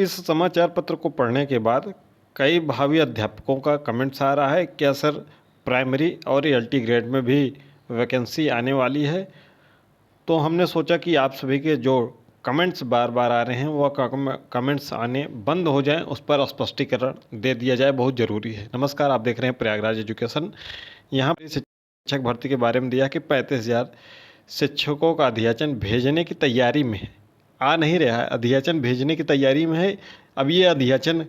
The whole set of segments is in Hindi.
इस समाचार पत्र को पढ़ने के बाद कई भावी अध्यापकों का कमेंट्स आ रहा है, क्या सर प्राइमरी और एलटी ग्रेड में भी वैकेंसी आने वाली है। तो हमने सोचा कि आप सभी के जो कमेंट्स बार बार आ रहे हैं वह कमेंट्स आने बंद हो जाएं, उस पर स्पष्टीकरण दे दिया जाए, बहुत ज़रूरी है। नमस्कार, आप देख रहे हैं प्रयागराज एजुकेशन। यहाँ पर शिक्षक भर्ती के बारे में दिया कि 35,000 शिक्षकों का अध्याचन भेजने की तैयारी में है। आ नहीं रहा है, अध्याचन भेजने की तैयारी में है। अब ये अध्याचन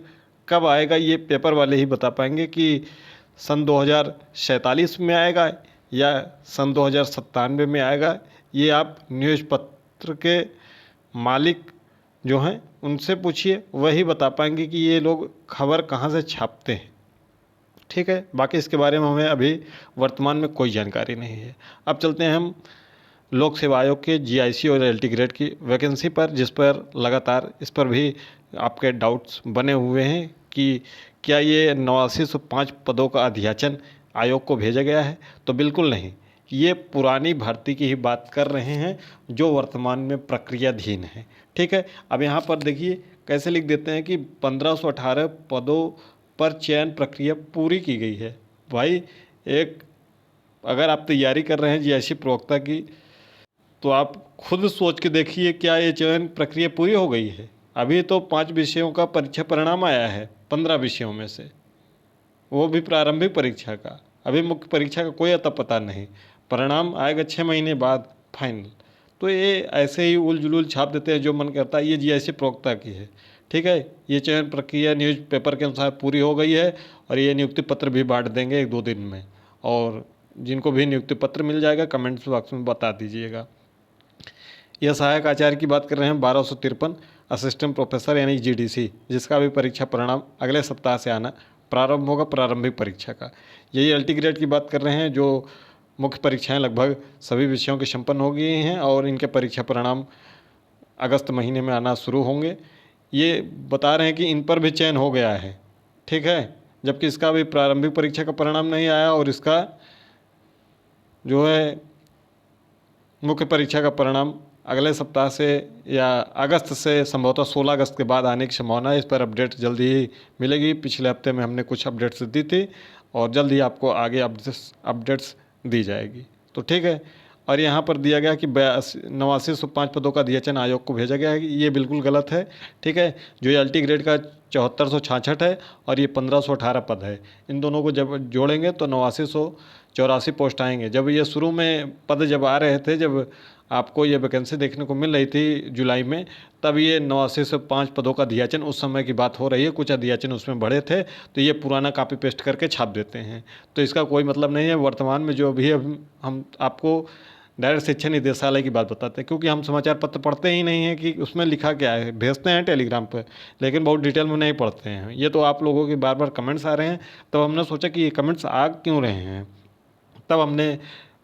कब आएगा ये पेपर वाले ही बता पाएंगे कि सन 2047 में आएगा या सन 2097 में आएगा। ये आप न्यूज़ पत्र के मालिक जो हैं उनसे पूछिए, वही बता पाएंगे कि ये लोग खबर कहाँ से छापते हैं। ठीक है, बाकी इसके बारे में हमें अभी वर्तमान में कोई जानकारी नहीं है। अब चलते हैं हम लोक सेवा आयोग के जीआईसी और एलटी ग्रेड की वैकेंसी पर, जिस पर लगातार इस पर भी आपके डाउट्स बने हुए हैं कि क्या ये 8905 पदों का अध्याचन आयोग को भेजा गया है। तो बिल्कुल नहीं, ये पुरानी भर्ती की ही बात कर रहे हैं जो वर्तमान में प्रक्रियाधीन है। ठीक है, अब यहाँ पर देखिए कैसे लिख देते हैं कि 1518 पदों पर चयन प्रक्रिया पूरी की गई है। भाई, एक अगर आप तैयारी कर रहे हैं जीआईसी प्रवक्ता की, तो आप खुद सोच के देखिए, क्या ये चयन प्रक्रिया पूरी हो गई है। अभी तो 5 विषयों का परीक्षा परिणाम आया है 15 विषयों में से, वो भी प्रारंभिक परीक्षा का। अभी मुख्य परीक्षा का कोई अता पता नहीं, परिणाम आएगा 6 महीने बाद फाइनल। तो ये ऐसे ही उल जुलूल छाप देते हैं जो मन करता है। ये जीआईसी प्रवक्ता की है। ठीक है, ये चयन प्रक्रिया न्यूज़ पेपर के अनुसार पूरी हो गई है और ये नियुक्ति पत्र भी बांट देंगे 1-2 दिन में। और जिनको भी नियुक्ति पत्र मिल जाएगा कमेंट्स बॉक्स में बता दीजिएगा। यह सहायक आचार्य की बात कर रहे हैं 1253 असिस्टेंट प्रोफेसर यानी जीडीसी, जिसका भी परीक्षा परिणाम अगले सप्ताह से आना प्रारंभ होगा, प्रारंभिक परीक्षा का। यही एलटी ग्रेड की बात कर रहे हैं जो मुख्य परीक्षाएं लगभग सभी विषयों की संपन्न हो गई हैं और इनके परीक्षा परिणाम अगस्त महीने में आना शुरू होंगे। ये बता रहे हैं कि इन पर भी चयन हो गया है। ठीक है, जबकि इसका भी प्रारंभिक परीक्षा का परिणाम नहीं आया और इसका जो है मुख्य परीक्षा का परिणाम अगले सप्ताह से या अगस्त से संभवतः 16 अगस्त के बाद आने की संभावना है। इस पर अपडेट जल्दी ही मिलेगी। पिछले हफ्ते में हमने कुछ अपडेट्स दी थी और जल्द ही आपको आगे अपडेट्स दी जाएगी। तो ठीक है, और यहाँ पर दिया गया कि 8905 पदों का अध्याचन आयोग को भेजा गया है, ये बिल्कुल गलत है। ठीक है, जो एलटी ग्रेड का 7466 है और ये 1518 पद है, इन दोनों को जब जोड़ेंगे तो 8984 पोस्ट आएंगे। जब ये शुरू में पद जब आ रहे थे, जब आपको ये वैकेंसी देखने को मिल रही थी जुलाई में, तब ये 8905 पदों का अध्याचन उस समय की बात हो रही है। कुछ अध्याचन उसमें बढ़े थे, तो ये पुराना कॉपी पेस्ट करके छाप देते हैं, तो इसका कोई मतलब नहीं है। वर्तमान में जो भी हम आपको डायरेक्ट शिक्षा निदेशालय की बात बताते हैं, क्योंकि हम समाचार पत्र पढ़ते ही नहीं हैं कि उसमें लिखा क्या है। भेजते हैं टेलीग्राम पर, लेकिन बहुत डिटेल में नहीं पढ़ते हैं। ये तो आप लोगों के बार बार कमेंट्स आ रहे हैं, तब हमने सोचा कि ये कमेंट्स आ क्यों रहे हैं। तब हमने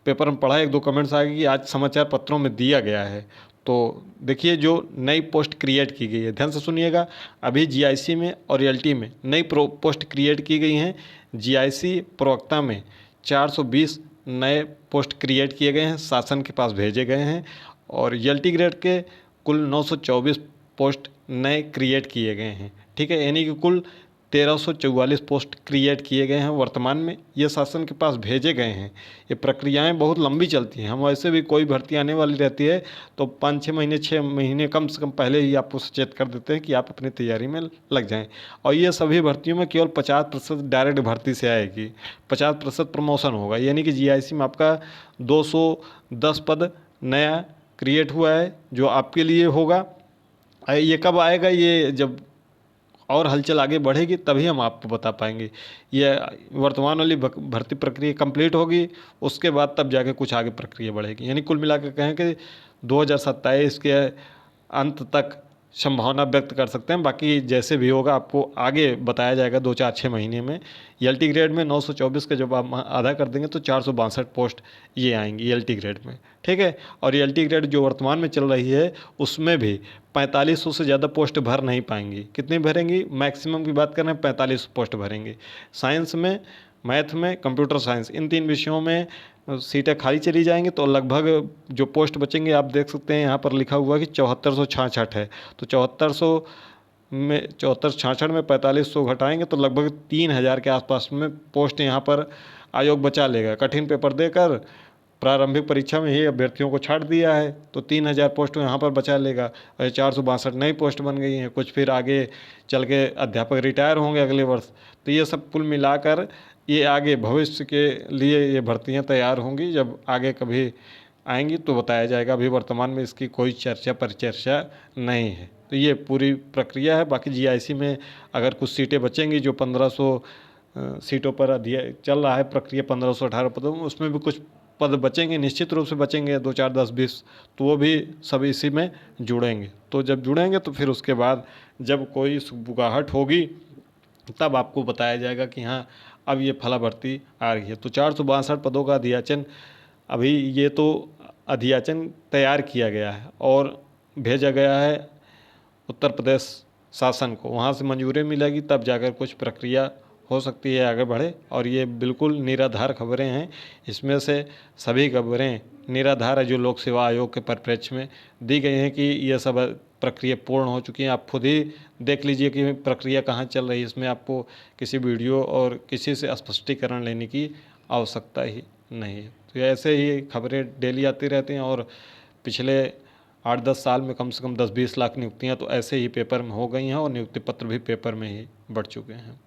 पेपर में पढ़ा, 1-2 कमेंट्स आ गए कि आज समाचार पत्रों में दिया गया है। तो देखिए, जो नई पोस्ट क्रिएट की गई है, ध्यान से सुनिएगा, अभी जीआईसी में और एलटी में नई पोस्ट क्रिएट की गई हैं। जीआईसी प्रवक्ता में 420 नए पोस्ट क्रिएट किए गए हैं, शासन के पास भेजे गए हैं, और एलटी ग्रेड के कुल 924 पोस्ट नए क्रिएट किए गए हैं। ठीक है, यानी कि कुल 1344 पोस्ट क्रिएट किए गए हैं वर्तमान में, ये शासन के पास भेजे गए हैं। ये प्रक्रियाएं बहुत लंबी चलती हैं। हम वैसे भी कोई भर्ती आने वाली रहती है तो 5-6 महीने 6 महीने कम से कम पहले ही आपको सचेत कर देते हैं कि आप अपनी तैयारी में लग जाएं। और ये सभी भर्तियों में केवल 50% डायरेक्ट भर्ती से आएगी, 50% प्रमोशन होगा। यानी कि जीआईसी में आपका 210 पद नया क्रिएट हुआ है जो आपके लिए होगा। ये कब आएगा, ये जब और हलचल आगे बढ़ेगी तभी हम आपको बता पाएंगे। ये वर्तमान वाली भर्ती प्रक्रिया कंप्लीट होगी, उसके बाद तब जाके कुछ आगे प्रक्रिया बढ़ेगी। यानी कुल मिलाकर कहें कि 2027 के अंत तक संभावना व्यक्त कर सकते हैं। बाकी जैसे भी होगा आपको आगे बताया जाएगा 2-4-6 महीने में। एलटी ग्रेड में 924 का जब आप आधा कर देंगे तो 462 पोस्ट ये आएंगी एलटी ग्रेड में। ठीक है, और एलटी ग्रेड जो वर्तमान में चल रही है उसमें भी 4500 से ज़्यादा पोस्ट भर नहीं पाएंगी। कितनी भरेंगी, मैक्सिमम की बात करें 45 पोस्ट भरेंगे। साइंस में, मैथ में, कंप्यूटर साइंस, इन 3 विषयों में सीटें खाली चली जाएंगी। तो लगभग जो पोस्ट बचेंगे आप देख सकते हैं यहाँ पर लिखा हुआ कि 7466 है। तो 7400 में 74-66 में 4500 घटाएंगे तो लगभग 3000 के आसपास में पोस्ट यहाँ पर आयोग बचा लेगा। कठिन पेपर देकर प्रारंभिक परीक्षा में ही अभ्यर्थियों को छाट दिया है तो 3000 पोस्ट यहाँ पर बचा लेगा। और 462 नई पोस्ट बन गई हैं, कुछ फिर आगे चल के अध्यापक रिटायर होंगे अगले वर्ष। तो ये सब कुल मिलाकर ये आगे भविष्य के लिए ये भर्तियाँ तैयार होंगी, जब आगे कभी आएंगी तो बताया जाएगा। अभी वर्तमान में इसकी कोई चर्चा परिचर्चा नहीं है। तो ये पूरी प्रक्रिया है। बाकी जीआईसी में अगर कुछ सीटें बचेंगी, जो 1500 सीटों पर चल रहा है प्रक्रिया, 1518 पदों में, उसमें भी कुछ पद बचेंगे, निश्चित रूप से बचेंगे 2, 4, 10, 20, तो वो भी सब इसी में जुड़ेंगे। तो जब जुड़ेंगे तो फिर उसके बाद जब कोई सुगबुगाहट होगी तब आपको बताया जाएगा कि हाँ अब ये फला भर्ती आ रही है। तो 462 पदों का अध्याचन, अभी ये तो अध्याचन तैयार किया गया है और भेजा गया है उत्तर प्रदेश शासन को, वहाँ से मंजूरी मिलेगी तब जाकर कुछ प्रक्रिया हो सकती है आगे बढ़े। और ये बिल्कुल निराधार खबरें हैं, इसमें से सभी खबरें निराधार है जो लोक सेवा आयोग के परिप्रेक्ष्य में दी गई हैं कि ये सब प्रक्रिया पूर्ण हो चुकी है। आप खुद ही देख लीजिए कि प्रक्रिया कहाँ चल रही है, इसमें आपको किसी वीडियो और किसी से स्पष्टीकरण लेने की आवश्यकता ही नहीं है। तो ऐसे ही खबरें डेली आती रहती हैं और पिछले 8-10 साल में कम से कम 10-20 लाख नियुक्तियाँ तो ऐसे ही पेपर में हो गई हैं और नियुक्ति पत्र भी पेपर में ही बढ़ चुके हैं।